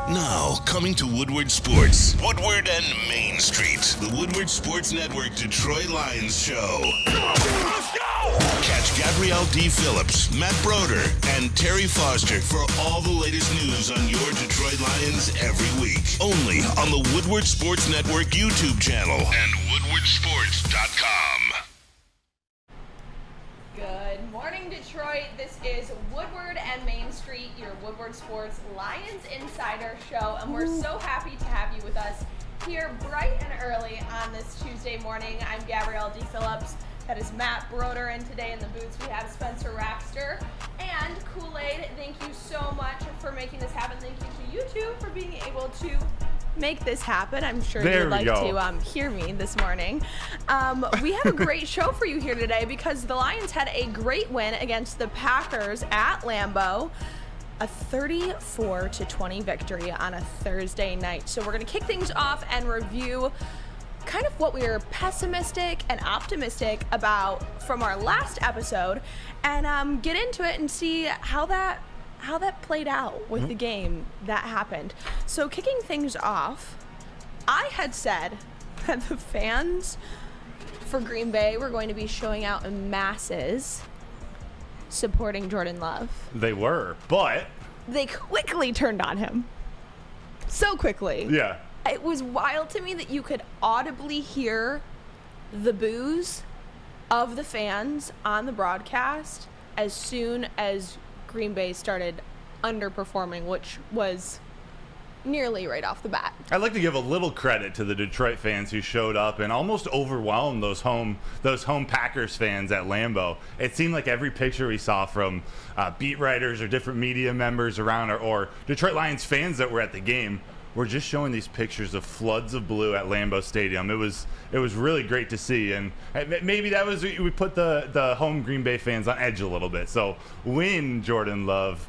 Now, coming to Woodward Sports. Woodward and Main Street. The Woodward Sports Network Detroit Lions Show. Let's go! Catch Gabrielle Dee Phillips, Matt Broder, and Terry Foster for all the latest news on your Detroit Lions every week. Only on the Woodward Sports Network YouTube channel and woodwardsports.com. Good morning, Detroit. This is Woodward and Main Street, your Woodward Sports Lions Insider Show, and we're so happy to have you with us here bright and early on this Tuesday morning. I'm Gabrielle Dee Phillips. That is Matt Broder, and today in the booths we have Spencer Raxter and Kool-Aid. Thank you so much for making this happen. Thank you to you two for being able to make this happen. I'm sure you would like to hear me this morning. We have a great show for you here today because the Lions had a great win against the Packers at Lambeau. A 34-20 victory on a Thursday night. So we're going to kick things off and review kind of what we were pessimistic and optimistic about from our last episode, and get into it and see how that played out with the game that happened. So kicking things off, I had said that the fans for Green Bay were going to be showing out in masses supporting Jordan Love. They were, but they quickly turned on him. So quickly. Yeah. It was wild to me that you could audibly hear the boos of the fans on the broadcast as soon as Green Bay started underperforming, which was nearly right off the bat. I'd like to give a little credit to the Detroit fans who showed up and almost overwhelmed those home Packers fans at Lambeau. It seemed like every picture we saw from beat writers or different media members around or Detroit Lions fans that were at the game were just showing these pictures of floods of blue at Lambeau Stadium. It was really great to see, and maybe that was we put the home Green Bay fans on edge a little bit. So when Jordan Love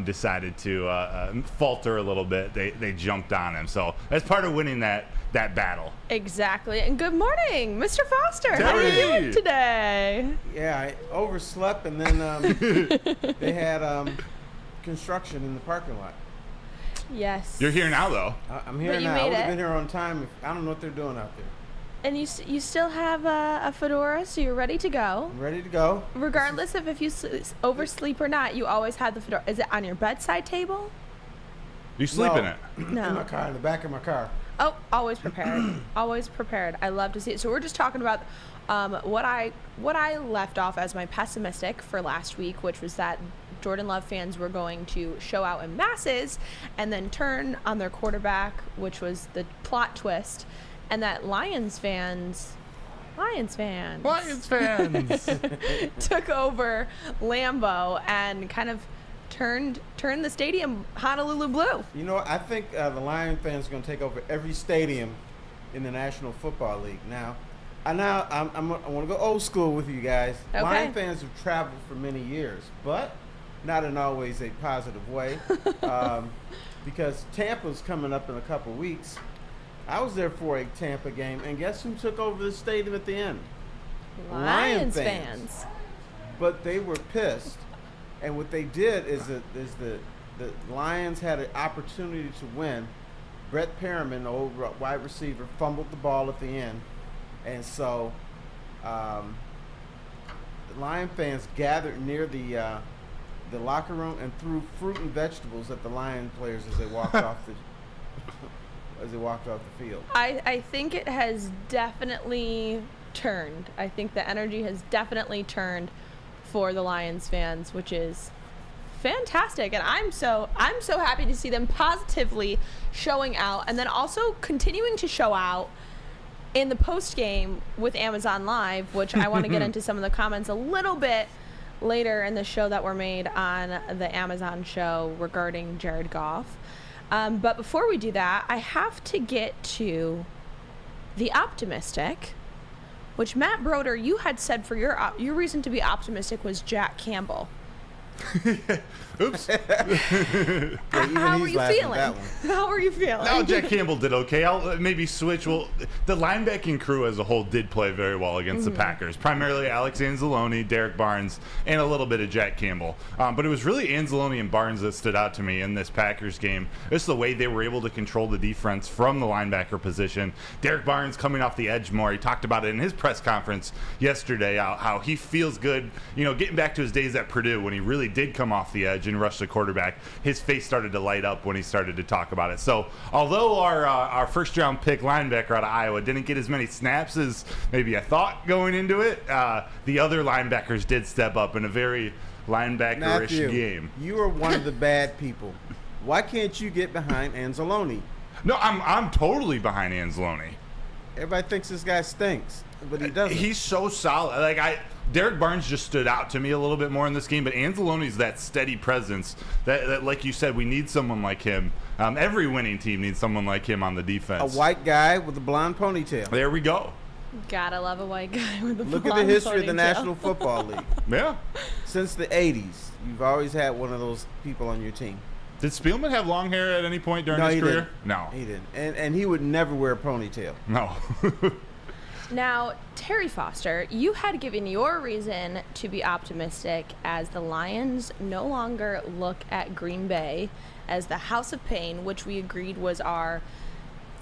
decided to falter a little bit, they jumped on him. So that's part of winning that battle. Exactly. And good morning, Mr. Foster. Terry. How are you doing today? Yeah, I overslept, and then they had construction in the parking lot. Yes. You're here now, though. I'm here now. I would have been here on time. I don't know what they're doing out there. And you still have a fedora, so you're ready to go. I'm ready to go. Regardless of if you oversleep or not, you always have the fedora. Is it on your bedside table? You sleep in it? No. In my car, in the back of my car. Oh, always prepared. Always prepared. I love to see it. So we're just talking about what I left off as my pessimistic for last week, which was that Jordan Love fans were going to show out in masses and then turn on their quarterback, which was the plot twist, and that Lions fans took over Lambeau and kind of turned the stadium Honolulu blue. You know, I think the Lion fans are going to take over every stadium in the National Football League. Now, I want to go old school with you guys. Okay. Lion fans have traveled for many years, but not in always a positive way, because Tampa's coming up in a couple weeks. I was there for a Tampa game, and guess who took over the stadium at the end? Lions fans. But they were pissed, and what they did is the Lions had an opportunity to win. Brett Perriman, the old wide receiver, fumbled the ball at the end, and so the Lion fans gathered near the locker room and threw fruit and vegetables at the Lion players as they walked off the field. I think it has definitely turned. I think the energy has definitely turned for the Lions fans, which is fantastic, and I'm so happy to see them positively showing out, and then also continuing to show out in the post game with Amazon Live, which I want to get into some of the comments a little bit later in the show that were made on the Amazon show regarding Jared Goff. But before we do that, I have to get to the optimistic, which Matt Broder, you had said for your reason to be optimistic was Jack Campbell. Oops. How are he's you laughing at feeling? that one. How are you feeling? No, Jack Campbell did okay. I'll maybe switch. Well, the linebacking crew as a whole did play very well against the Packers. Primarily Alex Anzalone, Derek Barnes, and a little bit of Jack Campbell. But it was really Anzalone and Barnes that stood out to me in this Packers game. Just the way they were able to control the defense from the linebacker position. Derek Barnes coming off the edge more. He talked about it in his press conference yesterday, how he feels good, getting back to his days at Purdue when he really did come off the edge and rush the quarterback. His face started to light up when he started to talk about it. So although our first round pick linebacker out of Iowa didn't get as many snaps as maybe I thought going into it, the other linebackers did step up in a very linebacker-ish Matthew, game. you are one of the bad people. Why can't you get behind Anzalone? No, I'm totally behind Anzalone. Everybody thinks this guy stinks, but he doesn't. He's so solid. Derek Barnes just stood out to me a little bit more in this game, but Anzalone's that steady presence that, like you said, we need someone like him. Every winning team needs someone like him on the defense. A white guy with a blonde ponytail. There we go. Gotta love a white guy with a Look at blonde the history of the ponytail. National Football League. Yeah. Since the 80s, you've always had one of those people on your team. Did Spielman have long hair at any point during his he career? didn't. No. He didn't. And he would never wear a ponytail. No. Now, Terry Foster, you had given your reason to be optimistic as the Lions no longer look at Green Bay as the House of Pain, which we agreed was our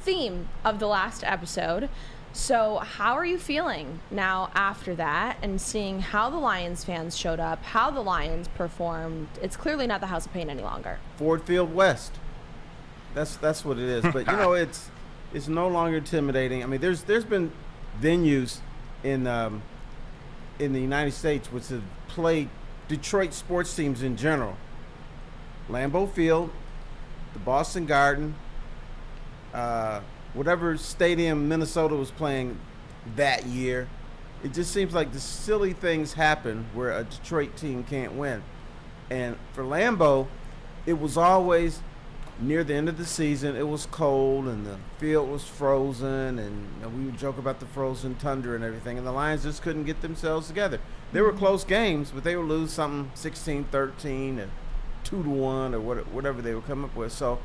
theme of the last episode. So how are you feeling now after that and seeing how the Lions fans showed up, how the Lions performed? It's clearly not the House of Pain any longer. Ford Field West. That's what it is. But it's no longer intimidating. I mean, there's been venues in the United States which have played Detroit sports teams in general. Lambeau Field, the Boston Garden, whatever stadium Minnesota was playing that year. It just seems like the silly things happen where a Detroit team can't win. And for Lambeau, it was always near the end of the season. It was cold and the field was frozen, and we would joke about the frozen tundra and everything, and the Lions just couldn't get themselves together. They were close games, but they would lose something 16-13 and 2-1 or whatever they would come up with. So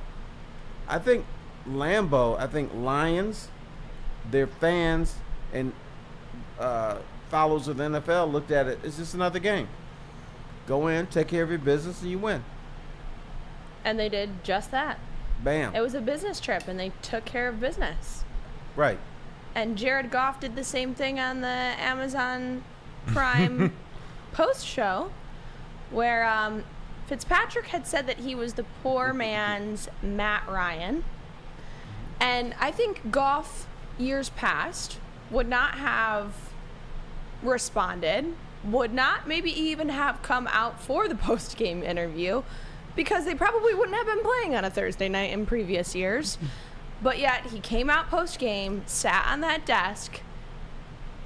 I think Lions, their fans and followers of the NFL looked at it as just another game. Go in, take care of your business, and you win. And they did just that. Bam. It was a business trip, and they took care of business. Right. And Jared Goff did the same thing on the Amazon Prime post show, where Fitzpatrick had said that he was the poor man's Matt Ryan. And I think Goff, years past, would not have responded, would not maybe even have come out for the post-game interview, because they probably wouldn't have been playing on a Thursday night in previous years. But yet he came out post-game, sat on that desk,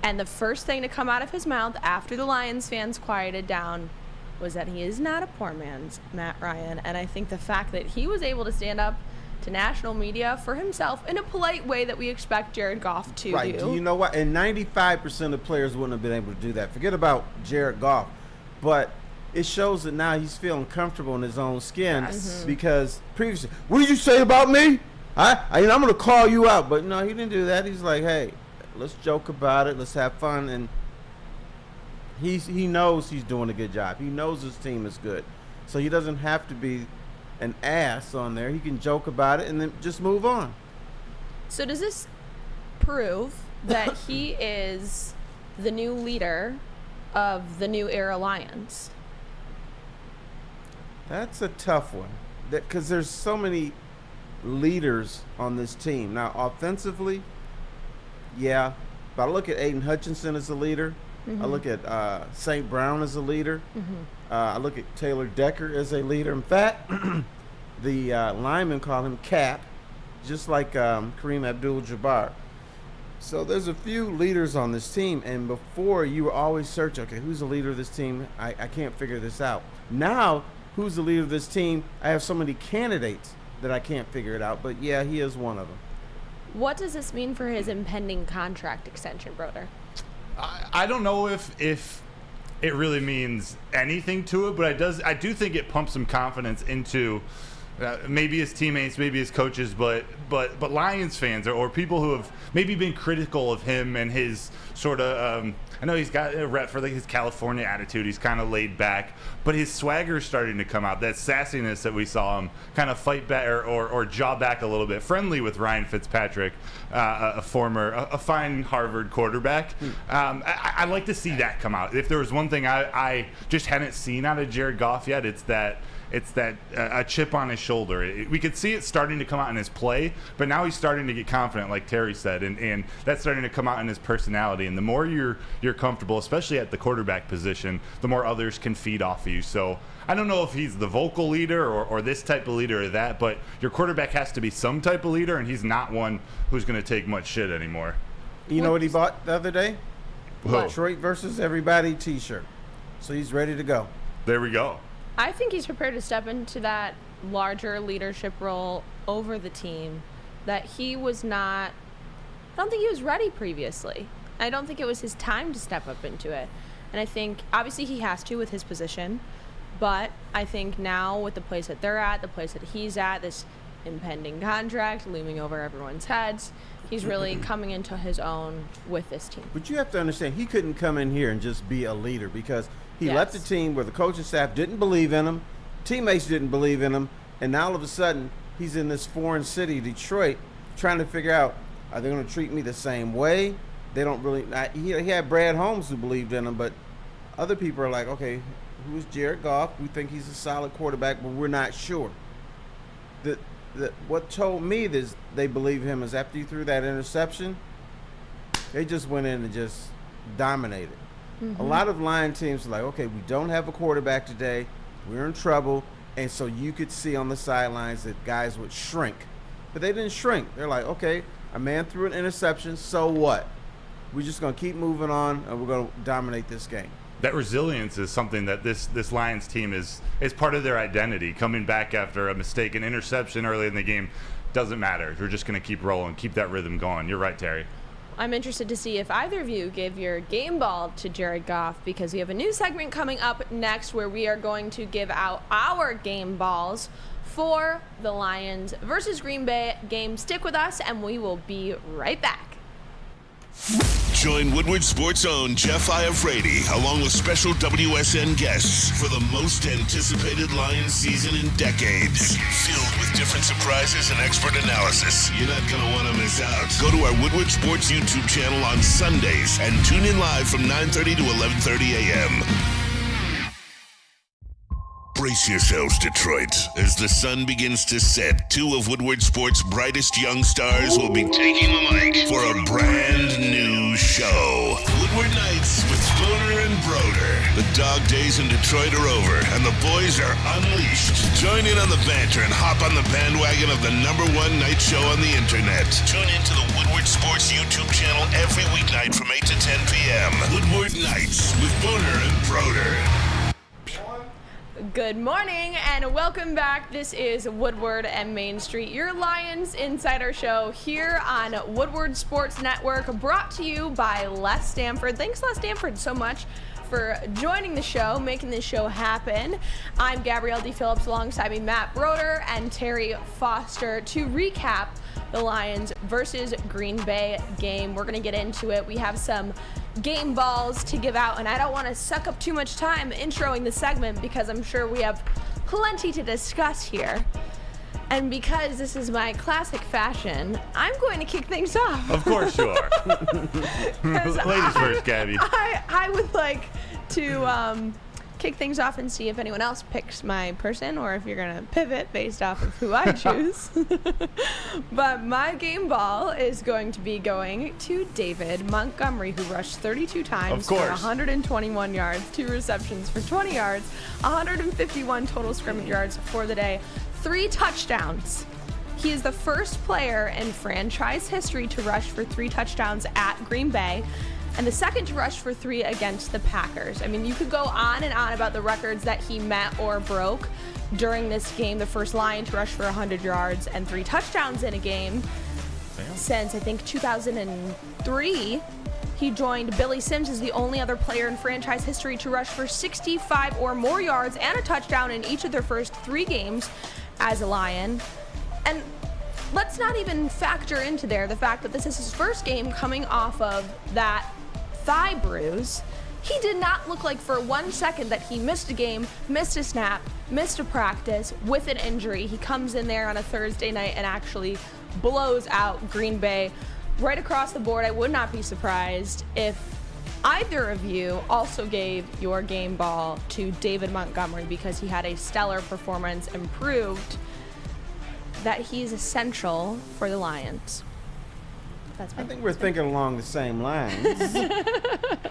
and the first thing to come out of his mouth after the Lions fans quieted down was that he is not a poor man's Matt Ryan. And I think the fact that he was able to stand up to national media for himself in a polite way that we expect Jared Goff to Right. do. Do you know what? And 95% of players wouldn't have been able to do that. Forget about Jared Goff. But it shows that now he's feeling comfortable in his own skin. Yes. Because previously, what did you say about me? I'm going to call you out. But no, he didn't do that. He's like, hey, let's joke about it. Let's have fun. And he knows he's doing a good job. He knows his team is good. So he doesn't have to be an ass on there. He can joke about it and then just move on. So does this prove that he is the new leader of the new era Lions? That's a tough one, because there's so many leaders on this team. Now, offensively, yeah, but I look at Aiden Hutchinson as a leader. I look at St. Brown as a leader. I look at Taylor Decker as a leader. In fact, the linemen call him Cap, just like Kareem Abdul-Jabbar. So there's a few leaders on this team, and before you were always searching, okay, who's the leader of this team? I can't figure this out. Now, who's the leader of this team? I have so many candidates that I can't figure it out, but yeah, he is one of them. What does this mean for his impending contract extension, Broder? I don't know if it really means anything to it, but I do think it pumps some confidence into maybe his teammates, maybe his coaches, but Lions fans or people who have maybe been critical of him and his sort of I know he's got a rep for his California attitude. He's kind of laid back, but his swagger is starting to come out. That sassiness that we saw him kind of fight back or jaw back a little bit, friendly with Ryan Fitzpatrick, a fine Harvard quarterback. I like to see that come out. If there was one thing I just hadn't seen out of Jared Goff yet, it's that a chip on his shoulder. We could see it starting to come out in his play, but now he's starting to get confident, like Terry said, and that's starting to come out in his personality. And the more you're comfortable, especially at the quarterback position, the more others can feed off of you. So I don't know if he's the vocal leader or this type of leader or that, but your quarterback has to be some type of leader, and he's not one who's going to take much shit anymore. You know what he bought the other day? Whoa. Detroit versus everybody t-shirt. So he's ready to go. There we go. I think he's prepared to step into that larger leadership role over the team that he was not. I don't think he was ready previously. I don't think it was his time to step up into it. And I think obviously he has to with his position, but I think now with the place that they're at, the place that he's at, this impending contract looming over everyone's heads, he's really coming into his own with this team. But you have to understand, he couldn't come in here and just be a leader because he Yes. left the team where the coaching staff didn't believe in him, teammates didn't believe in him, and now all of a sudden he's in this foreign city, Detroit, trying to figure out, are they going to treat me the same way? They don't really. He had Brad Holmes who believed in him, but other people are like, okay, who's Jared Goff? We think he's a solid quarterback, but we're not sure. What told me this they believe him is after he threw that interception, they just went in and just dominated. A lot of Lion teams are like, okay, we don't have a quarterback today. We're in trouble. And so you could see on the sidelines that guys would shrink. But they didn't shrink. They're like, okay, a man threw an interception, so what? We're just going to keep moving on, and we're going to dominate this game. That resilience is something that this Lions team is part of their identity. Coming back after a mistake, an interception early in the game, doesn't matter. We're just going to keep rolling, keep that rhythm going. You're right, Terry. I'm interested to see if either of you gave your game ball to Jared Goff, because we have a new segment coming up next where we are going to give out our game balls for the Lions versus Green Bay game. Stick with us and we will be right back. Join Woodward Sports' own Jeff Iafrate along with special WSN guests for the most anticipated Lions season in decades. Filled with different surprises and expert analysis. You're not going to want to miss out. Go to our Woodward Sports YouTube channel on Sundays and tune in live from 9:30 to 11:30 a.m. Brace yourselves, Detroit. As the sun begins to set, two of Woodward Sports' brightest young stars will be taking the mic for a brand new show. Woodward Nights with Broder and Broder. The dog days in Detroit are over, and the boys are unleashed. Join in on the banter and hop on the bandwagon of the #1 night show on the internet. Tune into the Woodward Sports YouTube channel every weeknight from 8 to 10 p.m. Woodward Nights with Broder and Broder. Good morning and welcome back. This is Woodward and Main Street, your Lions Insider Show here on Woodward Sports Network, brought to you by Les Stanford. Thanks, Les Stanford, so much for joining the show, making this show happen. I'm Gabrielle Dee Phillips, alongside me Matt Broder and Terry Foster to recap the Lions versus Green Bay game. We're going to get into it. We have some game balls to give out, and I don't want to suck up too much time introing the segment because I'm sure we have plenty to discuss here. And because this is my classic fashion, I'm going to kick things off. Of course you are. Ladies first, Gabby. I would like to kick things off and see if anyone else picks my person or if you're going to pivot based off of who I choose. But my game ball is going to be going to David Montgomery, who rushed 32 times for 121 yards, 2 receptions for 20 yards, 151 total scrimmage yards for the day, 3 touchdowns. He is the first player in franchise history to rush for 3 touchdowns at Green Bay, and the second to rush for 3 against the Packers. I mean, you could go on and on about the records that he met or broke during this game. The first Lion to rush for 100 yards and 3 touchdowns in a game since, I think, 2003. He joined Billy Sims as the only other player in franchise history to rush for 65 or more yards and a touchdown in each of their first 3 games as a Lion. And let's not even factor into there the fact that this is his first game coming off of that thigh bruise. He did not look like for 1 second that he missed a game, missed a snap, missed a practice with an injury. He comes in there on a Thursday night and actually blows out Green Bay right across the board. I would not be surprised if either of you also gave your game ball to David Montgomery, because he had a stellar performance and proved that he's essential for the Lions. That's I think we're thinking along the same lines.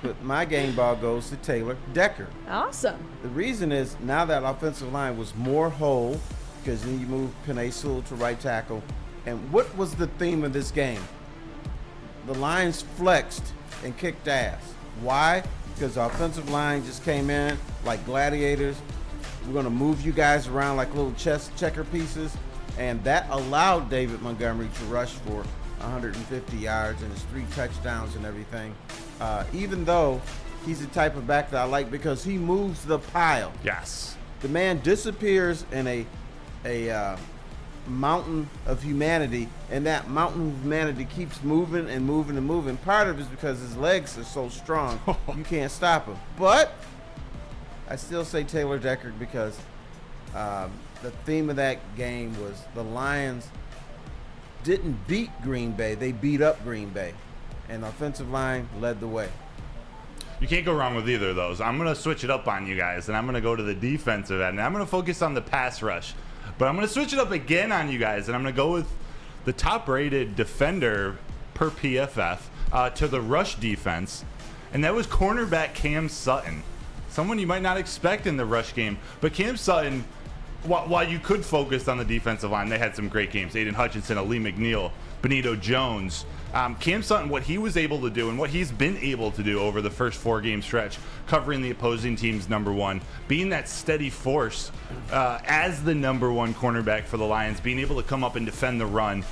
But my game ball goes to Taylor Decker. Awesome. The reason is now that offensive line was more whole, because then you move Penei Sewell to right tackle. And what was the theme of this game? The Lions flexed and kicked ass. Why? Because the offensive line just came in like gladiators. We're going to move you guys around like little chess checker pieces. And that allowed David Montgomery to rush for 150 yards and his 3 touchdowns and everything. Even though he's the type of back that I like because he moves the pile. Yes. The man disappears in a mountain of humanity, and that mountain of humanity keeps moving and moving and moving. Part of it is because his legs are so strong, you can't stop him. But I still say Taylor Decker because the theme of that game was the Lions didn't beat Green Bay, they beat up Green Bay, and the offensive line led the way. You can't go wrong with either of those. I'm going to switch it up on you guys, and I'm going to go to the defensive end, and I'm going to focus on the pass rush. But I'm going to switch it up again on you guys, and I'm going to go with the top-rated defender per PFF to the rush defense, and that was cornerback Cam Sutton. Someone you might not expect in the rush game, but Cam Sutton, while you could focus on the defensive line, they had some great games. Aiden Hutchinson, Ali McNeil, Benito Jones. Cam Sutton, what he was able to do and what he's been able to do over the first 4-game stretch, covering the opposing team's number one, being that steady force as the number one cornerback for the Lions, being able to come up and defend the run.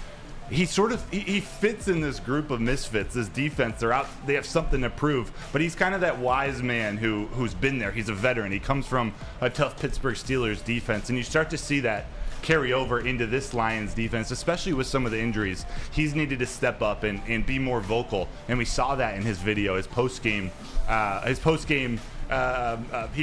He fits in this group of misfits, this defense. They have something to prove, but he's kind of that wise man who's been there. He's a veteran. He comes from a tough Pittsburgh Steelers defense, and you start to see that carry over into this Lions defense, especially with some of the injuries. He's needed to step up and be more vocal, and we saw that in his video, his post-game. He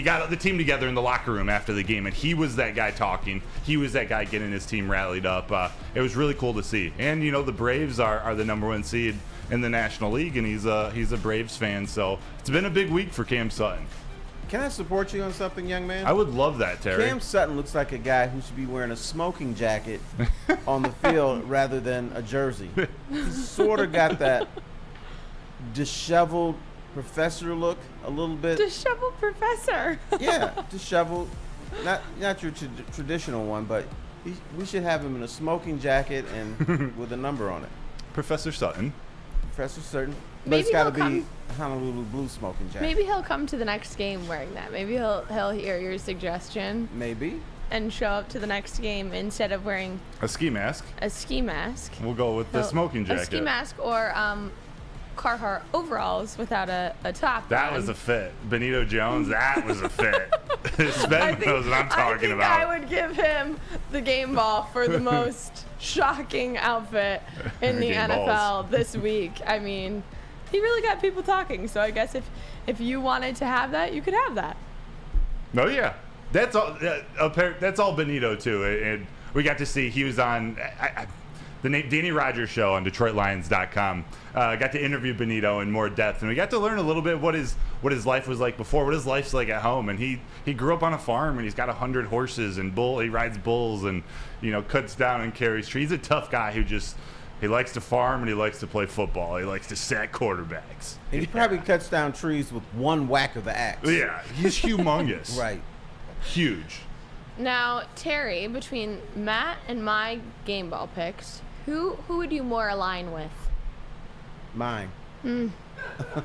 got the team together in the locker room after the game, and he was that guy talking. He was that guy getting his team rallied up. It was really cool to see. And, you know, the Braves are the number 1 seed in the National League, and he's a Braves fan. So it's been a big week for Cam Sutton. Can I support you on something, young man? I would love that, Terry. Cam Sutton looks like a guy who should be wearing a smoking jacket on the field rather than a jersey. He's sort of got that disheveled professor look a little bit. Disheveled professor. Yeah, disheveled. Not your traditional one, but we should have him in a smoking jacket and with a number on it. Professor Sutton. Professor Sutton. But Maybe it's got to he'll be a Honolulu Blue smoking jacket. Maybe he'll come to the next game wearing that. Maybe he'll hear your suggestion Maybe. and show up to the next game instead of wearing A ski mask. a ski mask. We'll go with the smoking jacket. A ski mask or Carhartt overalls without a top. That on. was a fit. Benito Jones, that was a fit. Sven knows what I'm talking I think about. I would give him the game ball for the most shocking outfit in the Game NFL balls. this week. I mean, he really got people talking. So I guess if you wanted to have that, you could have that. No, yeah. That's all. That's all Benito too, and we got to see he was on the Danny Rogers show on DetroitLions.com. Got to interview Benito in more depth, and we got to learn a little bit what his life was like before, what his life's like at home. And he grew up on a farm, and he's got 100 horses and he rides bulls, and cuts down and carries trees. He's a tough guy who he likes to farm and he likes to play football. He likes to sack quarterbacks. And he probably cuts down trees with one whack of the axe. Yeah, he's humongous. Right. Huge. Now, Terry, between Matt and my game ball picks, who would you more align with? Mine. And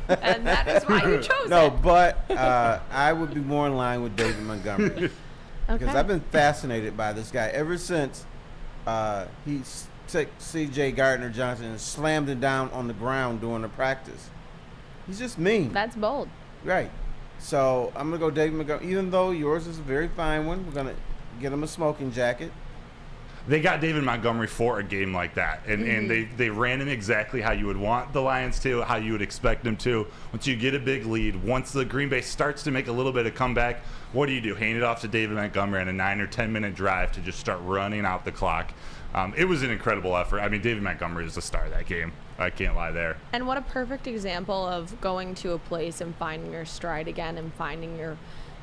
that is why you chose No, it. but I would be more in line with David Montgomery. Because Okay. I've been fascinated by this guy ever since he took C.J. Gardner-Johnson and slammed him down on the ground during the practice. He's just mean. That's bold. Right. So I'm going to go David Montgomery. Even though yours is a very fine one, we're going to get him a smoking jacket. They got David Montgomery for a game like that, and they ran him exactly how you would want the Lions to, how you would expect them to. Once you get a big lead, once the Green Bay starts to make a little bit of comeback, what do? Hand it off to David Montgomery on a 9 or 10 minute drive to just start running out the clock. It was an incredible effort. I mean, David Montgomery is the star of that game. I can't lie there. And what a perfect example of going to a place and finding your stride again and finding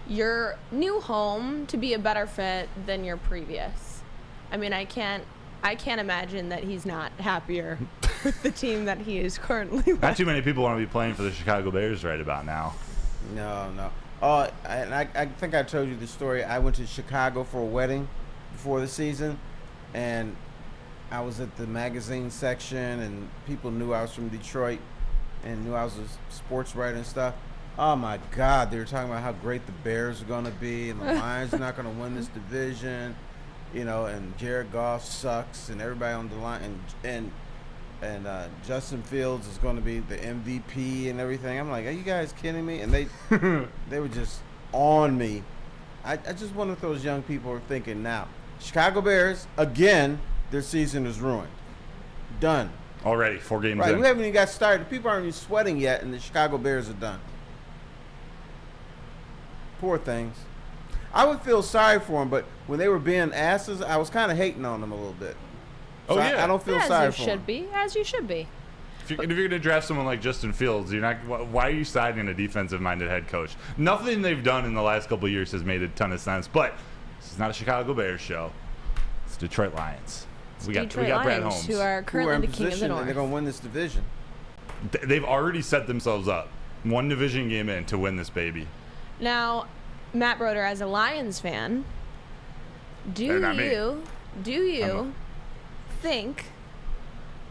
your new home to be a better fit than your previous. I mean, I can't imagine that he's not happier with the team that he is currently with. Not too many people want to be playing for the Chicago Bears right about now. No. Oh, and I think I told you the story. I went to Chicago for a wedding before the season, and I was at the magazine section, and people knew I was from Detroit and knew I was a sports writer and stuff. Oh, my God. They were talking about how great the Bears are going to be, and the Lions are not going to win this division. And Jared Goff sucks, and everybody on the line, and Justin Fields is going to be the MVP and everything. I'm like, are you guys kidding me? And they were just on me. I just wonder if those young people are thinking now. Chicago Bears, again, their season is ruined. Done. Already, 4 games Right, in. we haven't even got started. People aren't even sweating yet, and the Chicago Bears are done. Poor things. I would feel sorry for them, but when they were being asses, I was kind of hating on them a little bit. So I don't feel sorry for them. As you should be. If you're going to draft someone like Justin Fields, you're not. Why are you signing a defensive-minded head coach? Nothing they've done in the last couple of years has made a ton of sense. But this is not a Chicago Bears show. It's Detroit Lions. We got Brad Holmes, who are currently the king of the North. And they're going to win this division. They've already set themselves up one division game in to win this baby. Now, Matt Broder, as a Lions fan, do you think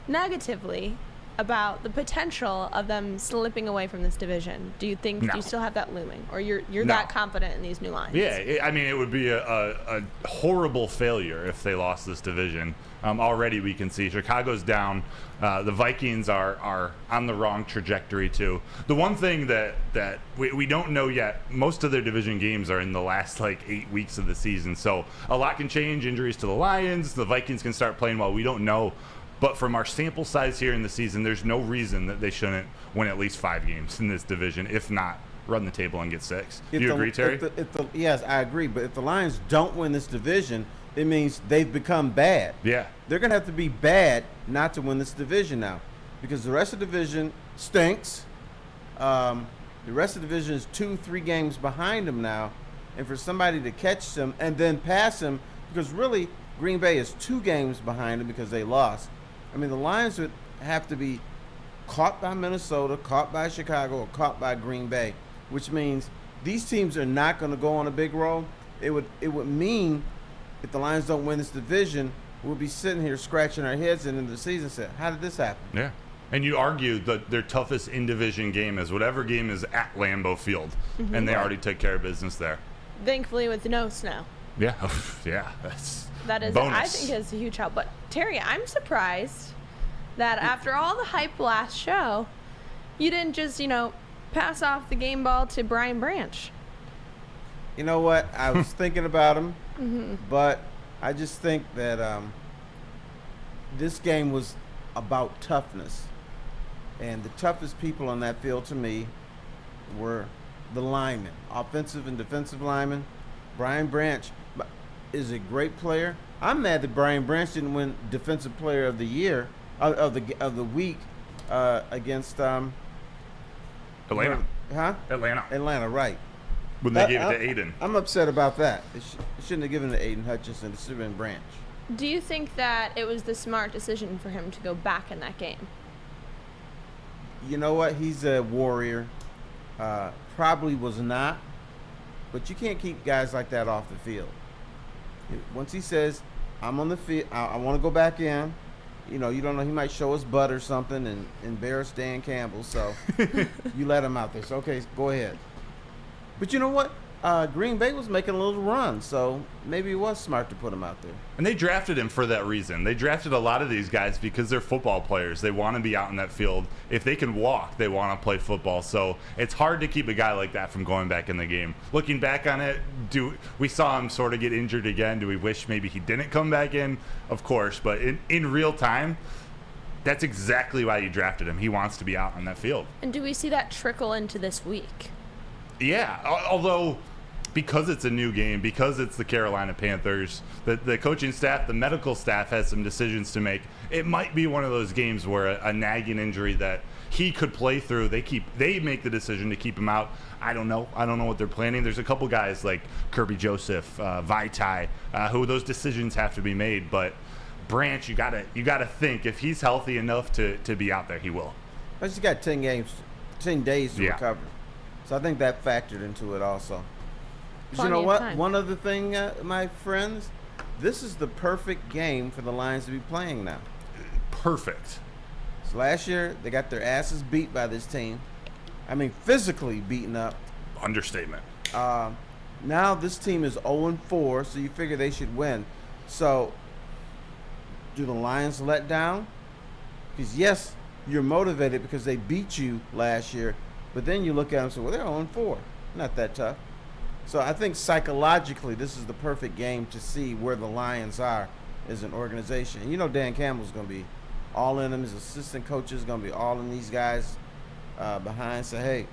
negatively about the potential of them slipping away from this division? Do you think you still have that looming, or you're that confident in these new Lions? Yeah, it would be a horrible failure if they lost this division. Already we can see Chicago's down. The Vikings are on the wrong trajectory too. The one thing that we don't know yet, most of their division games are in the last 8 weeks of the season, so a lot can change. Injuries to the Lions, the Vikings can start playing well. We don't know. But from our sample size here in the season, there's no reason that they shouldn't win at least 5 games in this division. If not, run the table and get 6. Do you agree, Terry? Yes, I agree. But if the Lions don't win this division, it means they've become bad. Yeah. They're going to have to be bad not to win this division now, because the rest of the division stinks. The rest of the division is 2-3 games behind them now. And for somebody to catch them and then pass them, because really Green Bay is 2 games behind them because they lost. I mean, the Lions would have to be caught by Minnesota, caught by Chicago, or caught by Green Bay, which means these teams are not going to go on a big roll. It would mean if the Lions don't win this division, we'll be sitting here scratching our heads and in the season saying, how did this happen? Yeah. And you argue that their toughest in-division game is whatever game is at Lambeau Field, and they already took care of business there. Thankfully, with no snow. Yeah, yeah, that is bonus. I think it's a huge help. But Terry, I'm surprised that after all the hype last show, you didn't just pass off the game ball to Brian Branch. You know what? I was thinking about him, but I just think that this game was about toughness, and the toughest people on that field to me were the linemen, offensive and defensive linemen. Brian Branch is a great player. I'm mad that Brian Branch didn't win Defensive Player of the Year of the week against Atlanta. Atlanta, right? When they gave it to Aiden. I'm upset about that. It shouldn't have given it to Aiden Hutchinson. It should have been Branch. Do you think that it was the smart decision for him to go back in that game? You know what? He's a warrior. Probably was not. But you can't keep guys like that off the field. Once he says, I'm on the field, I want to go back in, you don't know, he might show his butt or something and embarrass Dan Campbell. So you let him out there. So, okay, go ahead. But you know what? Green Bay was making a little run, so maybe it was smart to put him out there. And they drafted him for that reason. They drafted a lot of these guys because they're football players. They want to be out in that field. If they can walk, they want to play football. So it's hard to keep a guy like that from going back in the game. Looking back on it, we saw him sort of get injured again. Do we wish maybe he didn't come back in? Of course. But in real time, that's exactly why you drafted him. He wants to be out on that field. And do we see that trickle into this week? Yeah, although because it's a new game, because it's the Carolina Panthers, the coaching staff, the medical staff has some decisions to make. It might be one of those games where a nagging injury that he could play through, they make the decision to keep him out. I don't know what they're planning. There's a couple guys like Kirby Joseph, Vaitai, who those decisions have to be made. But Branch, you gotta think if he's healthy enough to be out there, he will. But he's got 10 days to recover. So I think that factored into it also. You know what? Time. One other thing, my friends, this is the perfect game for the Lions to be playing now. Perfect. So last year, they got their asses beat by this team. I mean, physically beaten up. Understatement. Now this team is 0-4, so you figure they should win. So do the Lions let down? Because, yes, you're motivated because they beat you last year, but then you look at them and say, well, they're 0-4. Not that tough. So I think psychologically this is the perfect game to see where the Lions are as an organization. And you know Dan Campbell's going to be all in them. His assistant coach is going to be all in these guys behind. Say, hey,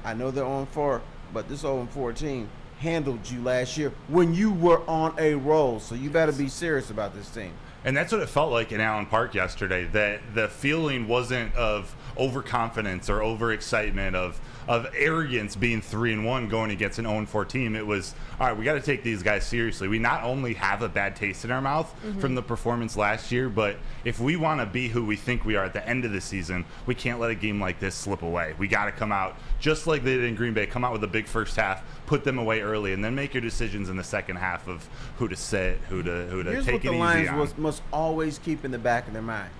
I know they're 0-4, but this 0-4 team handled you last year when you were on a roll. So you better be serious about this team. And that's what it felt like in Allen Park yesterday, that the feeling wasn't of overconfidence or overexcitement, of arrogance being 3-1 going against an 0-4 team. It was, all right, we got to take these guys seriously. We not only have a bad taste in our mouth from the performance last year, but if we want to be who we think we are at the end of the season, we can't let a game like this slip away. We got to come out, just like they did in Green Bay, come out with a big first half, put them away early, and then make your decisions in the second half of who to sit, who to Here's take it easy on. Here's what the Lions must always keep in the back of their mind.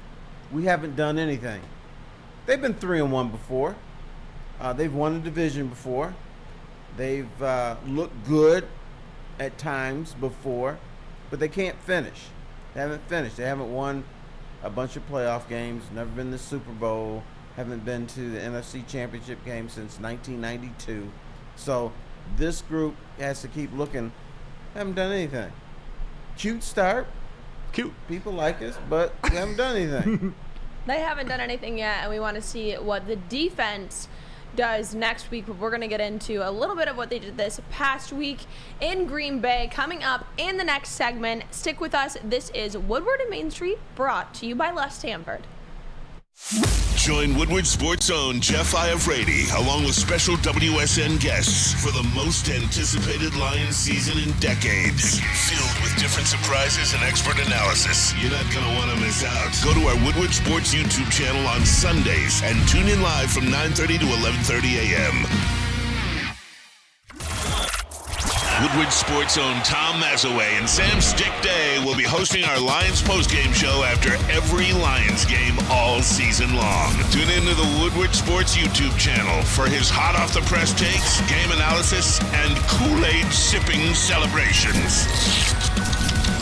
We haven't done anything. They've been 3-1 before. They've won a division before. They've looked good at times before, but they can't finish. They haven't finished. They haven't won a bunch of playoff games, never been to the Super Bowl, haven't been to the NFC Championship game since 1992. So this group has to keep looking. Haven't done anything. Cute start. Cute. People like us, but we haven't done anything. They haven't done anything yet, and we want to see what the defense does next week. But we're going to get into a little bit of what they did this past week in Green Bay coming up in the next segment. Stick with us. This is Woodward and Main Street, brought to you by Les Stanford. Join Woodward Sports' own Jeff Iafrate along with special WSN guests for the most anticipated Lions season in decades. Filled with different surprises and expert analysis. You're not going to want to miss out. Go to our Woodward Sports YouTube channel on Sundays and tune in live from 9:30 to 11:30 a.m. Woodward Sports' own Tom Mazaway and Sam Stick Day will be hosting our Lions postgame show after every Lions game all season long. Tune into the Woodward Sports YouTube channel for his hot-off-the-press takes, game analysis, and Kool-Aid sipping celebrations.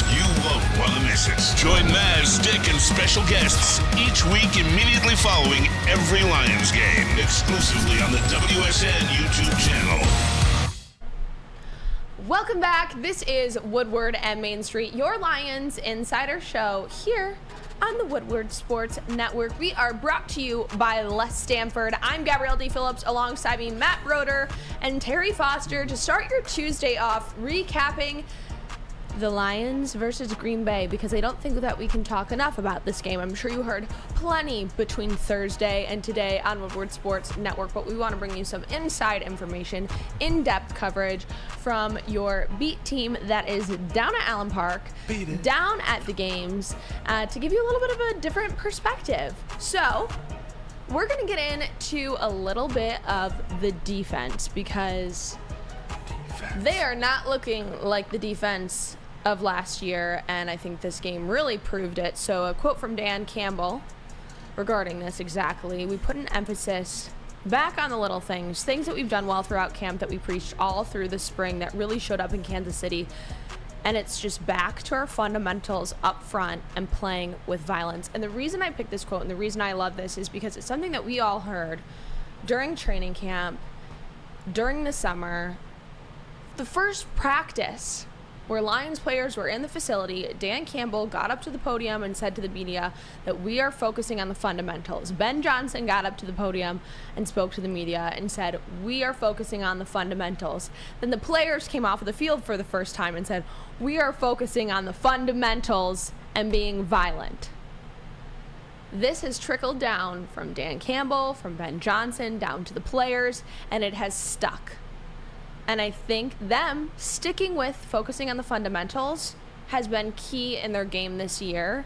You won't want to miss it. Join Maz, Stick, and special guests each week immediately following every Lions game, exclusively on the WSN YouTube channel. Welcome back. This is Woodward and Main Street, your Lions Insider Show here on the Woodward Sports Network. We are brought to you by Les Stanford. I'm Gabrielle Dee Phillips, alongside me Matt Broder and Terry Foster, to start your Tuesday off recapping the Lions versus Green Bay, because I don't think that we can talk enough about this game. I'm sure you heard plenty between Thursday and today on Woodward Sports Network, but we want to bring you some inside information, in-depth coverage from your beat team that is down at Allen Park, down at the games, to give you a little bit of a different perspective. So we're going to get into a little bit of the defense, because they are not looking like the defense of last year, and I think this game really proved it. So a quote from Dan Campbell regarding this exactly: we put an emphasis back on the little things that we've done well throughout camp that we preached all through the spring that really showed up in Kansas City. And it's just back to our fundamentals up front and playing with violence. And the reason I picked this quote and the reason I love this is because it's something that we all heard during training camp, during the summer. The first practice where Lions players were in the facility, Dan Campbell got up to the podium and said to the media that we are focusing on the fundamentals. Ben Johnson got up to the podium and spoke to the media and said, we are focusing on the fundamentals. Then the players came off of the field for the first time and said, we are focusing on the fundamentals and being violent. This has trickled down from Dan Campbell, from Ben Johnson, down to the players, and it has stuck. And I think them sticking with focusing on the fundamentals has been key in their game this year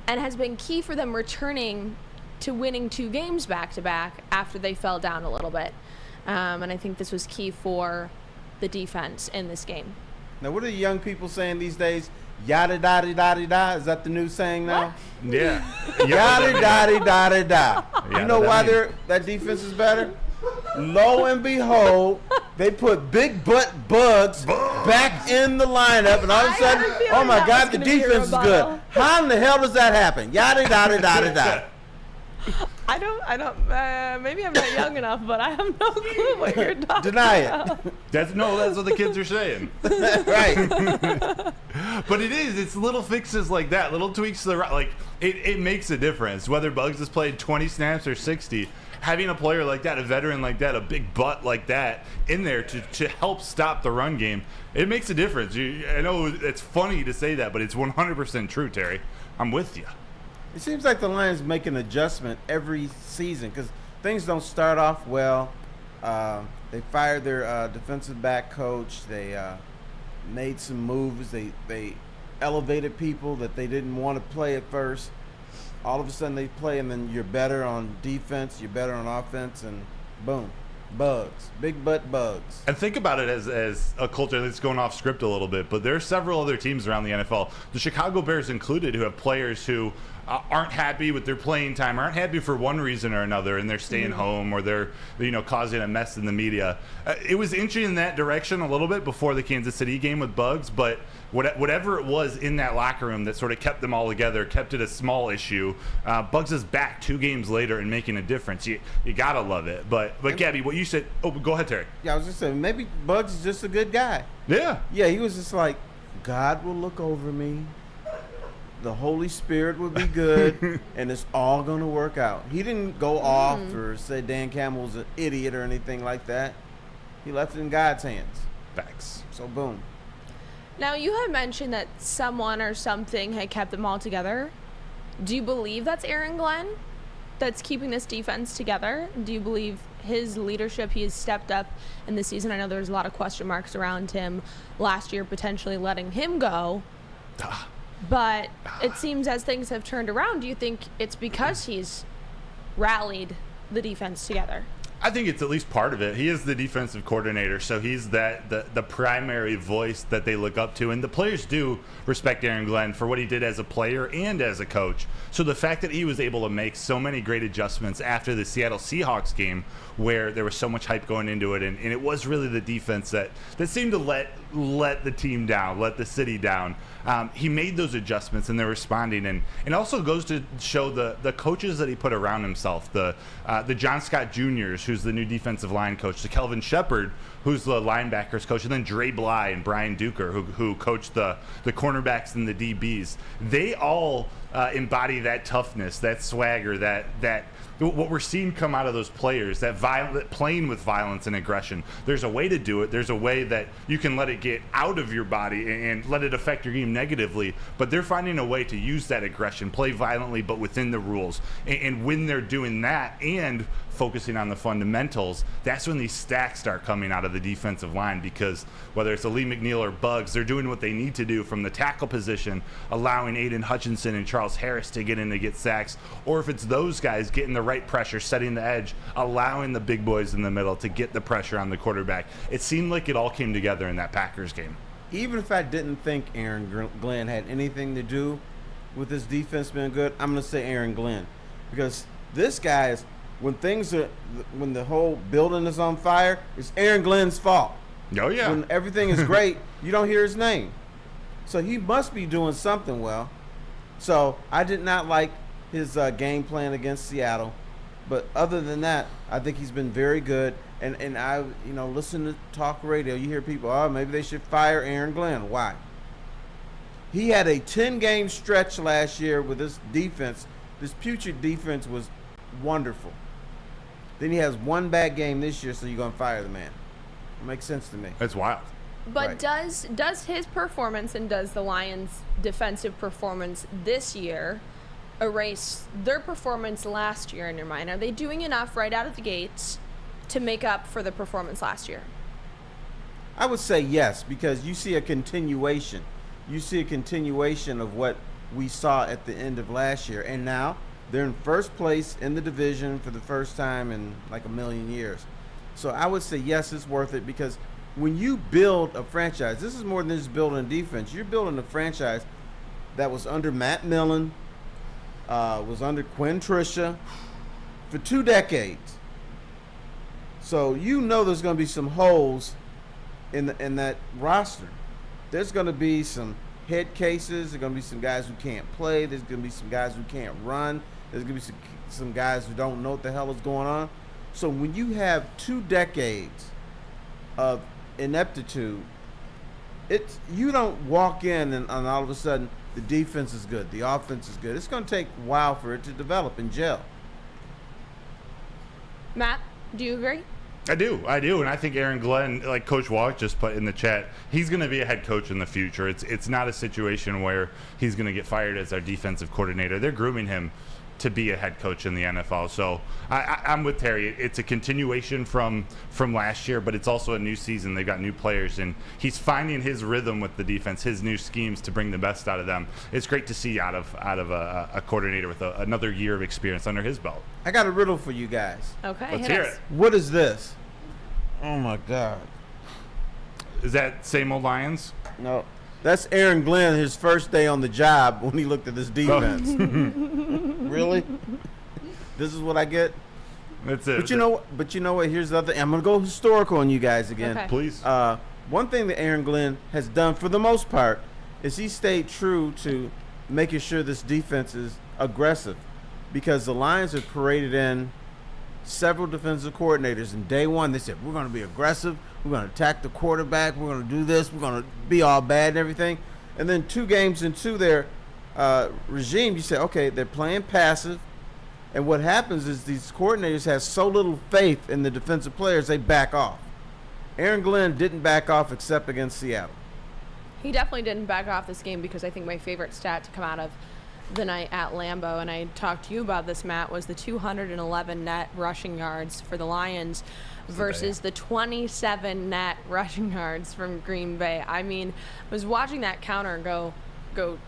and has been key for them returning to winning 2 games back-to-back after they fell down a little bit. And I think this was key for the defense in this game. Now, what are the young people saying these days? Yada da da da da. Is that the new saying now? What? Yeah. Yada da da da da. Yeah, You know that why means- that defense is better? Lo and behold, they put big butt bugs back in the lineup, and all of a I sudden, had a feeling oh my that God, was the gonna be your defense is good. rebuttal. How in the hell does that happen? Yada da da da da da. I don't, maybe I'm not young enough, but I have no clue what you're talking Deny about. it. That's what the kids are saying. Right. But it's little fixes like that, little tweaks to the right. Like, it makes a difference. Whether Bugs has played 20 snaps or 60, having a player like that, a veteran like that, a big butt like that in there to help stop the run game, it makes a difference. I know it's funny to say that, but it's 100% true, Terry. I'm with you. It seems like the Lions make an adjustment every season because things don't start off well. They fired their defensive back coach. They made some moves. They elevated people that they didn't want to play at first. All of a sudden they play, and then you're better on defense, you're better on offense, and boom, bugs, big butt bugs. And think about it as a culture that's going off script a little bit, but there are several other teams around the NFL, the Chicago Bears included, who have players who aren't happy with their playing time, aren't happy for one reason or another, and they're staying home or they're causing a mess in the media. It was inching in that direction a little bit before the Kansas City game with Bugs, but whatever it was in that locker room that sort of kept them all together, kept it a small issue. Bugs is back 2 games later and making a difference. You gotta love it. But Gabby, what you said. Oh, go ahead, Terry. Yeah, I was just saying maybe Bugs is just a good guy. Yeah. Yeah, he was just like, God will look over me. The Holy Spirit will be good, and it's all going to work out. He didn't go off or say Dan Campbell's an idiot or anything like that. He left it in God's hands. Facts. So, boom. Now, you had mentioned that someone or something had kept them all together. Do you believe that's Aaron Glenn that's keeping this defense together? Do you believe his leadership, he has stepped up in the season? I know there was a lot of question marks around him last year, potentially letting him go. But it seems as things have turned around, do you think it's because he's rallied the defense together? I think it's at least part of it. He is the defensive coordinator, so he's the primary voice that they look up to. And the players do respect Aaron Glenn for what he did as a player and as a coach. So the fact that he was able to make so many great adjustments after the Seattle Seahawks game, where there was so much hype going into it, and it was really the defense that seemed to let the team down, let the city down. He made those adjustments, and they're responding. And it also goes to show the coaches that he put around himself, the John Scott Jr.'s, who's the new defensive line coach, the Kelvin Shepard, who's the linebackers coach, and then Dre Bly and Brian Duker, who coached the cornerbacks and the DBs. They all embody that toughness, that swagger, that what we're seeing come out of those players, that playing with violence and aggression. There's a way to do it. There's a way that you can let it get out of your body and let it affect your game negatively. But they're finding a way to use that aggression, play violently, but within the rules. And when they're doing that and focusing on the fundamentals, that's when these stacks start coming out of the defensive line, because whether it's Lee McNeil or Bugs, they're doing what they need to do from the tackle position, allowing Aiden Hutchinson and Charles Harris to get in to get sacks, or if it's those guys getting the right pressure, setting the edge, allowing the big boys in the middle to get the pressure on the quarterback. It seemed like it all came together in that Packers game. Even if I didn't think Aaron Glenn had anything to do with this defense being good, I'm going to say Aaron Glenn, because this guy is when the whole building is on fire, it's Aaron Glenn's fault. Oh, yeah. When everything is great, you don't hear his name. So he must be doing something well. So I did not like his game plan against Seattle. But other than that, I think he's been very good. And I, listen to talk radio. You hear people, maybe they should fire Aaron Glenn. Why? He had a 10-game stretch last year with this defense. This putrid defense was wonderful. Then he has one bad game this year, so you're going to fire the man. It makes sense to me. That's wild. But Right. does his performance and does the Lions' defensive performance this year erase their performance last year in your mind? Are they doing enough right out of the gates to make up for the performance last year? I would say yes, because you see a continuation. You see a continuation of what we saw at the end of last year. And now they're in first place in the division for the first time in like a million years. So I would say yes, it's worth it, because when you build a franchise, this is more than just building a defense. You're building a franchise that was under Matt Millen, was under Quinn Trisha for 2 decades. So there's going to be some holes in that roster. There's going to be some head cases. There's going to be some guys who can't play. There's going to be some guys who can't run. There's going to be some guys who don't know what the hell is going on. So when you have 2 decades of ineptitude, you don't walk in and all of a sudden the defense is good, the offense is good. It's going to take a while for it to develop and gel. Matt, do you agree? I do, and I think Aaron Glenn, like Coach Walk just put in the chat, he's going to be a head coach in the future. It's not a situation where he's going to get fired as our defensive coordinator. They're grooming him to be a head coach in the NFL. So I'm with Terry. It's a continuation from last year, but it's also a new season. They've got new players, and he's finding his rhythm with the defense, his new schemes to bring the best out of them. It's great to see out of a coordinator with another year of experience under his belt. I got a riddle for you guys. Okay, Let's hit hear us. it. What is this? Oh my God. Is that same old Lions? No. That's Aaron Glenn, his first day on the job when he looked at this defense. Really? This is what I get? That's it. But you know what? Here's the other thing. I'm going to go historical on you guys again. Okay. Please. One thing that Aaron Glenn has done for the most part is he stayed true to making sure this defense is aggressive, because the Lions have paraded in several defensive coordinators, and day one they said, we're going to be aggressive, we're going to attack the quarterback, we're going to do this, we're going to be all bad and everything. And then 2 games into their regime, you say, okay, they're playing passive, and what happens is these coordinators have so little faith in the defensive players, they back off. Aaron Glenn didn't back off except against Seattle. He definitely didn't back off this game, because I think my favorite stat to come out of the night at Lambeau, and I talked to you about this, Matt, was the 211 net rushing yards for the Lions versus the 27 net rushing yards from Green Bay. I mean, I was watching that counter go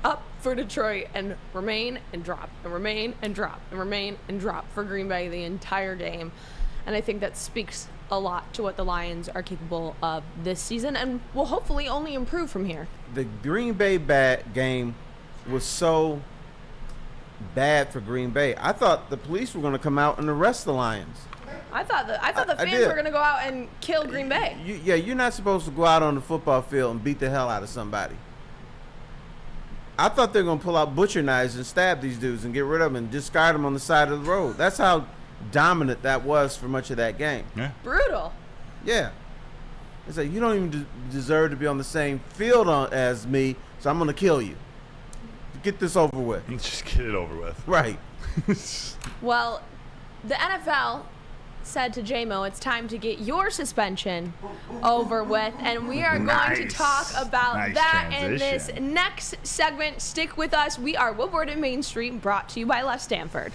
up for Detroit and remain and drop and remain and drop and remain and drop for Green Bay the entire game. And I think that speaks a lot to what the Lions are capable of this season and will hopefully only improve from here. The Green Bay game was so bad for Green Bay. I thought the police were going to come out and arrest the Lions. I thought the fans were going to go out and kill Green Bay. You're not supposed to go out on the football field and beat the hell out of somebody. I thought they were going to pull out butcher knives and stab these dudes and get rid of them and discard them on the side of the road. That's how dominant that was for much of that game. Yeah. Brutal. Yeah. It's like, you don't even deserve to be on the same field as me, so I'm going to kill you. Get this over with. Just get it over with. Right. Well, the NFL said to JMO, it's time to get your suspension over with, and we are going to talk about that in this next segment. Stick with us. We are Woodward and Main Street, brought to you by Left Stanford.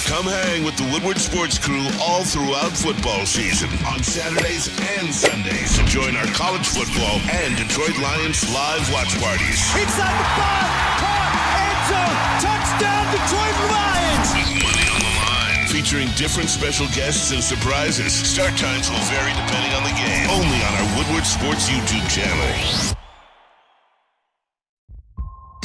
Come hang with the Woodward Sports Crew all throughout football season on Saturdays and Sundays. Join our college football and Detroit Lions live watch parties. Inside the 5, caught, end zone, touchdown Detroit Lions! With money on the line. Featuring different special guests and surprises. Start times will vary depending on the game. Only on our Woodward Sports YouTube channel.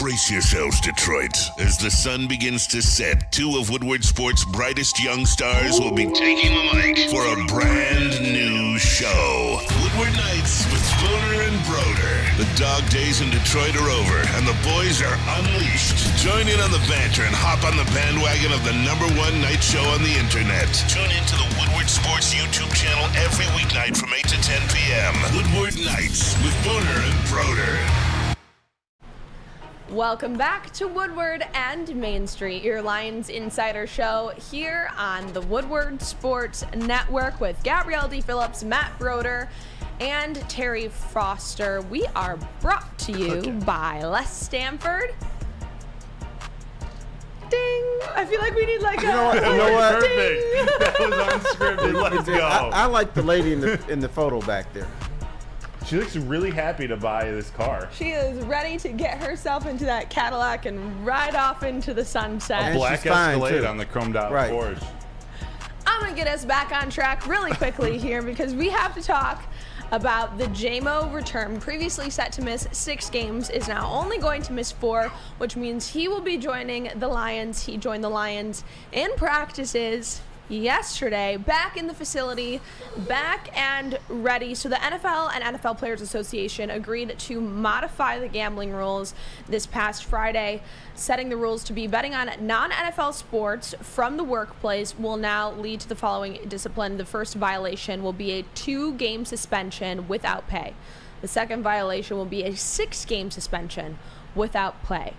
Brace yourselves, Detroit. As the sun begins to set, two of Woodward Sports' brightest young stars will be taking the mic for a brand new show. Woodward Nights with Broder and Broder. The dog days in Detroit are over, and the boys are unleashed. Join in on the banter and hop on the bandwagon of the #1 night show on the internet. Tune into the Woodward Sports YouTube channel every weeknight from 8 to 10 p.m. Woodward Nights with Broder and Broder. Welcome back to Woodward and Main Street, your Lions Insider Show here on the Woodward Sports Network with Gabrielle Dee Phillips, Matt Broder, and Terry Foster. We are brought to you by Les Stanford. Ding! I feel like we need like You know what? Perfect. That was unscripted. Let's go. I like the lady in the photo back there. She looks really happy to buy this car. She is ready to get herself into that Cadillac and ride off into the sunset. And Black she's fine, Escalade too. on the chromed out Right. Porsche. I'm going to get us back on track really quickly here because we have to talk about the JMO return. Previously set to miss 6 games, is now only going to miss 4, which means he will be joining the Lions. He joined the Lions in practices yesterday, back in the facility, back and ready. So the NFL and NFL Players Association agreed to modify the gambling rules this past Friday, setting the rules to be betting on non-NFL sports from the workplace will now lead to the following discipline. The first violation will be a 2-game suspension without pay. The second violation will be a 6-game suspension without pay.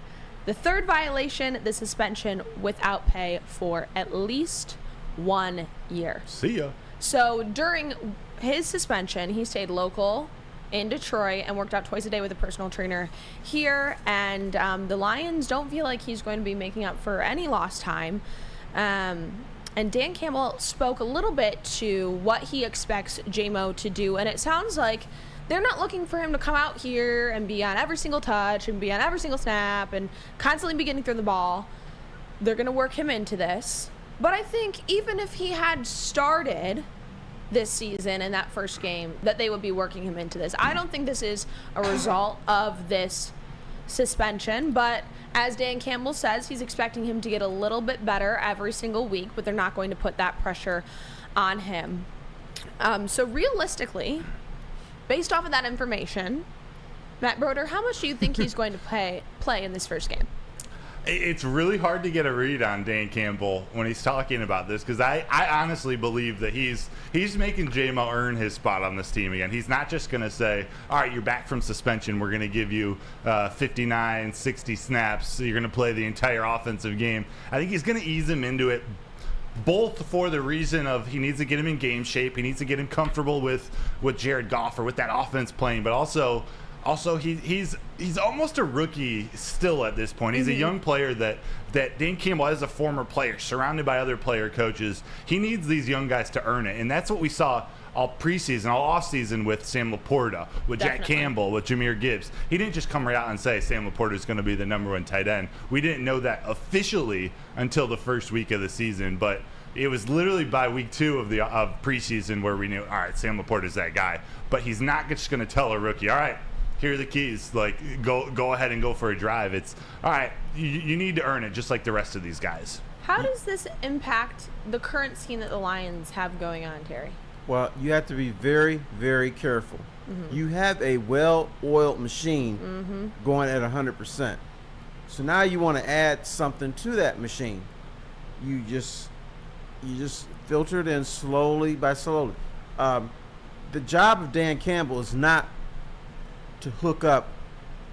The third violation, the suspension without pay for at least 1 year. See ya. So during his suspension, he stayed local in Detroit and worked out twice a day with a personal trainer here. And the Lions don't feel like he's going to be making up for any lost time. And Dan Campbell spoke a little bit to what he expects JMO to do. And it sounds like they're not looking for him to come out here and be on every single touch and be on every single snap and constantly be getting through the ball. They're going to work him into this. But I think even if he had started this season in that first game, that they would be working him into this. I don't think this is a result of this suspension, but as Dan Campbell says, he's expecting him to get a little bit better every single week, but they're not going to put that pressure on him. So realistically, based off of that information, Matt Broder, how much do you think he's going to play in this first game? It's really hard to get a read on Dan Campbell when he's talking about this because I honestly believe that he's making JMO earn his spot on this team again. He's not just going to say, all right, you're back from suspension. We're going to give you 59, 60 snaps. So you're going to play the entire offensive game. I think he's going to ease him into it, both for the reason of he needs to get him in game shape. He needs to get him comfortable with Jared Goff or with that offense playing, but also he's almost a rookie still at this point. He's a young player that Dan Campbell, as a former player, surrounded by other player coaches, he needs these young guys to earn it. And that's what we saw all preseason, all offseason with Sam Laporta, with Definitely. Jack Campbell, with Jahmyr Gibbs. He didn't just come right out and say Sam Laporta is going to be the #1 tight end. We didn't know that officially until the first week of the season, but it was literally by week 2 of preseason where we knew, all right, Sam Laporta is that guy. But he's not just going to tell a rookie, all right, here are the keys. Like, go ahead and go for a drive. It's all right. You need to earn it, just like the rest of these guys. How does this impact the current scheme that the Lions have going on, Terry? Well, you have to be very, very careful. You have a well-oiled machine going at 100%. So now you want to add something to that machine. You just filter it in slowly by slowly. The job of Dan Campbell is not to hook up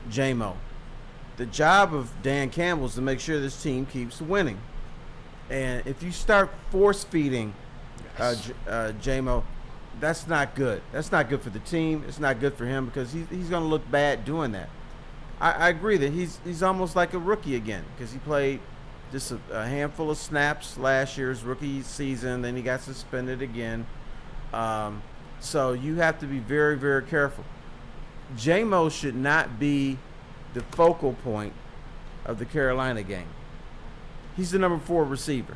JMO. The job of Dan Campbell is to make sure this team keeps winning. And if you start force feeding JMO, that's not good. That's not good for the team. It's not good for him because he's going to look bad doing that. I agree that he's almost like a rookie again because he played just a handful of snaps last year's rookie season. Then he got suspended again. So you have to be very, very careful. JMO should not be the focal point of the Carolina game. He's the #4 receiver.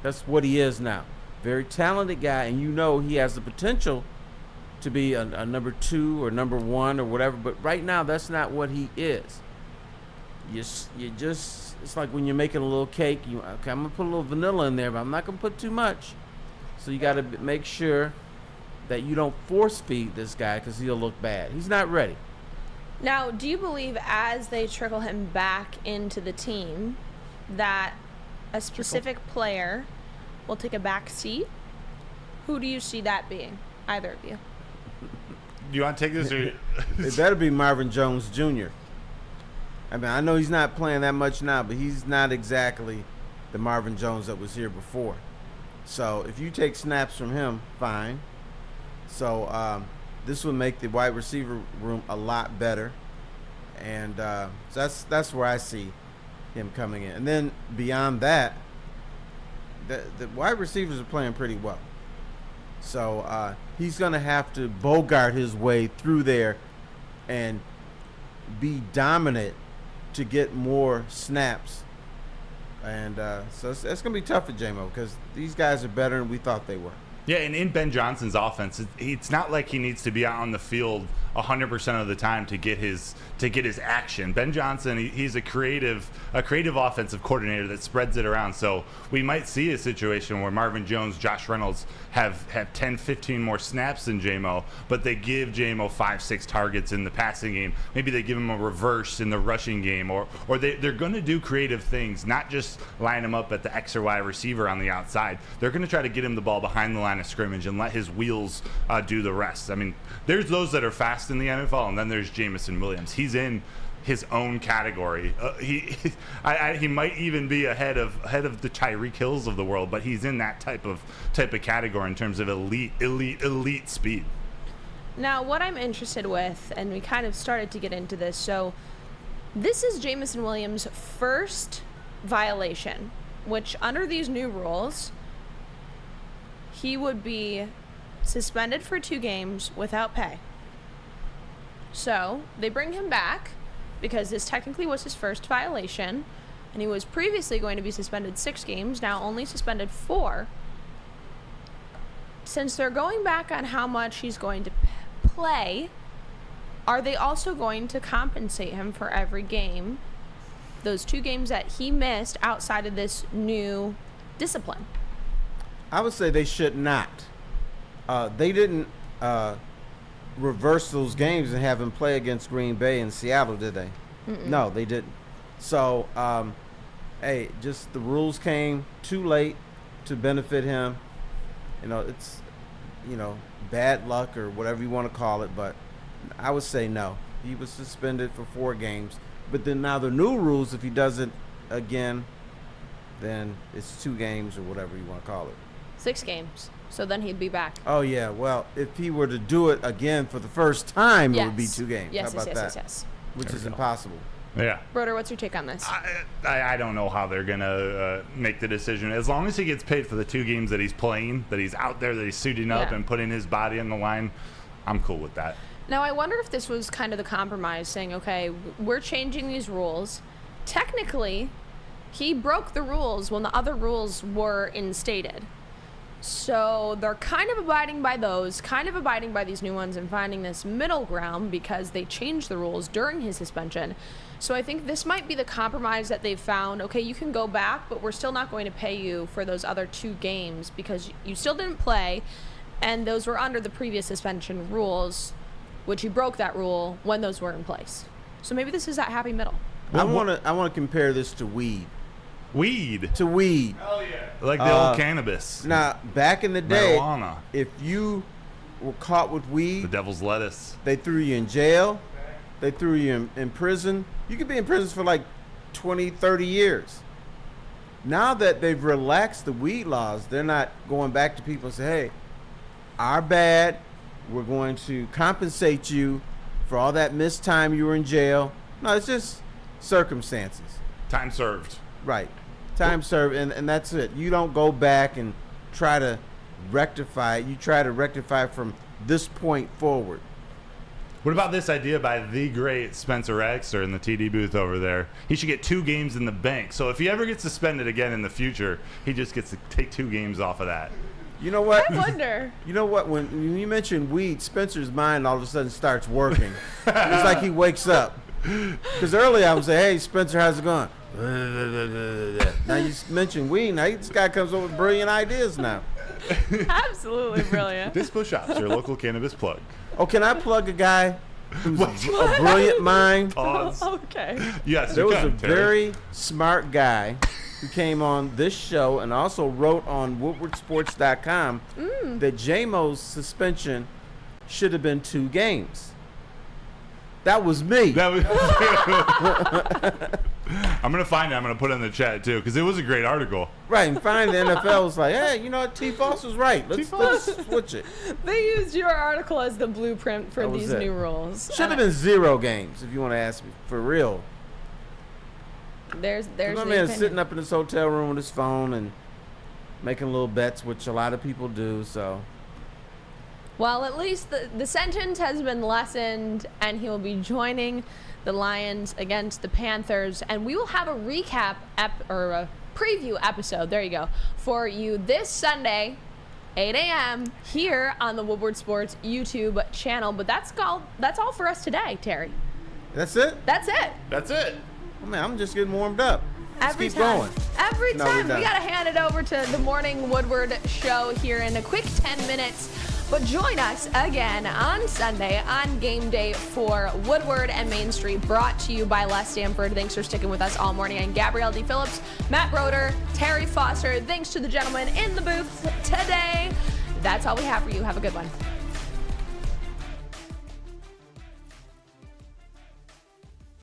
That's what he is now. Very talented guy, and you know he has the potential to be a #2 or #1 or whatever, but right now that's not what he is. it's like when you're making a little cake. Okay, I'm gonna put a little vanilla in there, but I'm not gonna put too much. So you got to make sure that you don't force feed this guy because he'll look bad. He's not ready. Now, do you believe as they trickle him back into the team that a specific player will take a back seat? Who do you see that being? Either of you. Do you want to take this? Or It better be Marvin Jones Jr. I mean, I know he's not playing that much now, but he's not exactly the Marvin Jones that was here before. So if you take snaps from him, fine. So this would make the wide receiver room a lot better, and so that's where I see him coming in. And then beyond that, the wide receivers are playing pretty well. So he's going to have to bogart his way through there and be dominant to get more snaps. And so it's going to be tough for J-Mo because these guys are better than we thought they were. Yeah, and in Ben Johnson's offense, it's not like he needs to be out on the field 100% of the time to get his action. Ben Johnson, he's a creative offensive coordinator that spreads it around. So we might see a situation where Marvin Jones, Josh Reynolds have 10, 15 more snaps than J-Mo, but they give J-Mo 5-6 targets in the passing game. Maybe they give him a reverse in the rushing game, or they're going to do creative things, not just line him up at the X or Y receiver on the outside. They're going to try to get him the ball behind the line of scrimmage and let his wheels do the rest. I mean, there's those that are fast in the NFL, and then there's Jameson Williams. He's in his own category. He might even be ahead of the Tyreek Hills of the world, but he's in that type of category in terms of elite speed. Now, what I'm interested with, and we kind of started to get into this, so this is Jameson Williams' first violation, which under these new rules, he would be suspended for 2 games without pay. So they bring him back because this technically was his first violation, and he was previously going to be suspended 6 games, now only suspended 4. Since they're going back on how much he's going to play, are they also going to compensate him for every game, those 2 games that he missed outside of this new discipline? I would say they should not. They didn't reverse those games and have him play against Green Bay and Seattle, did they? Mm-mm. No, they didn't. So, hey, just the rules came too late to benefit him. It's, bad luck or whatever you want to call it, but I would say no. He was suspended for 4 games. But then now the new rules, if he does it again, then it's 2 games or whatever you want to call it. 6 games. So then he'd be back. Oh, yeah. Well, if he were to do it again for the first time, It would be 2 games. Yes, How about that? Yes. Which is impossible. Yeah. Broder, what's your take on this? I don't know how they're going to make the decision. As long as he gets paid for the 2 games that he's playing, that he's out there, that he's suiting up and putting his body on the line, I'm cool with that. Now, I wonder if this was kind of the compromise, saying, okay, we're changing these rules. Technically, he broke the rules when the other rules were instated. So they're kind of abiding by those, kind of abiding by these new ones, and finding this middle ground because they changed the rules during his suspension. So I think this might be the compromise that they've found. Okay, you can go back, but we're still not going to pay you for those other 2 games because you still didn't play, and those were under the previous suspension rules, which he broke that rule when those were in place. So maybe this is that happy middle. I want to compare this to weed. Weed? To weed. Hell yeah. Like the old cannabis. Now, back in the day, marijuana. If you were caught with weed, the devil's lettuce, they threw you in jail. They threw you in prison. You could be in prison for like 20, 30 years. Now that they've relaxed the weed laws, they're not going back to people and say, hey, our bad. We're going to compensate you for all that missed time you were in jail. No, it's just circumstances. Time served. Right. Time served, and that's it. You don't go back and try to rectify it. You try to rectify from this point forward. What about this idea by the great Spencer Raxter in the TD booth over there? He should get 2 games in the bank. So if he ever gets suspended again in the future, he just gets to take 2 games off of that. You know what? I wonder. You know what? When you mention weed, Spencer's mind all of a sudden starts working. It's like he wakes up. Because earlier I would say, hey, Spencer, how's it going? Now you mentioned weed. Now this guy comes up with brilliant ideas now. Absolutely brilliant. Dispo Shops, your local cannabis plug. Oh, can I plug a guy who's a brilliant mind? Pause. Okay. Yes, There you was can, a Terry. very smart guy who came on this show and also wrote on woodwardsports.com that J-Mo's suspension should have been 2 games. That was me. That was. I'm gonna find it. I'm gonna put it in the chat too because it was a great article. Right, and finally the NFL was like, hey, you know what, T. Foss was right. Let's switch it. They used your article as the blueprint for That was these it. new rules. Should have been 0 games, if you want to ask me, for real. There's My the man's opinion. sitting up in his hotel room with his phone and making little bets, which a lot of people do, so. Well, at least the sentence has been lessened, and he will be joining the Lions against the Panthers, and we will have a recap or a preview episode. There you go, for you this Sunday, 8 a.m. here on the Woodward Sports YouTube channel. But that's all for us today, Terry. That's it? That's it. That's it. Oh, man, I'm just getting warmed up. Let's Every keep time. going. Every No, we're time. We done. got to hand it over to the Morning Woodward show here in a quick 10 minutes. But join us again on Sunday on game day for Woodward and Main Street, brought to you by Les Stanford. Thanks for sticking with us all morning. And Gabrielle Dee Phillips, Matt Broder, Terry Foster. Thanks to the gentlemen in the booth today. That's all we have for you. Have a good one.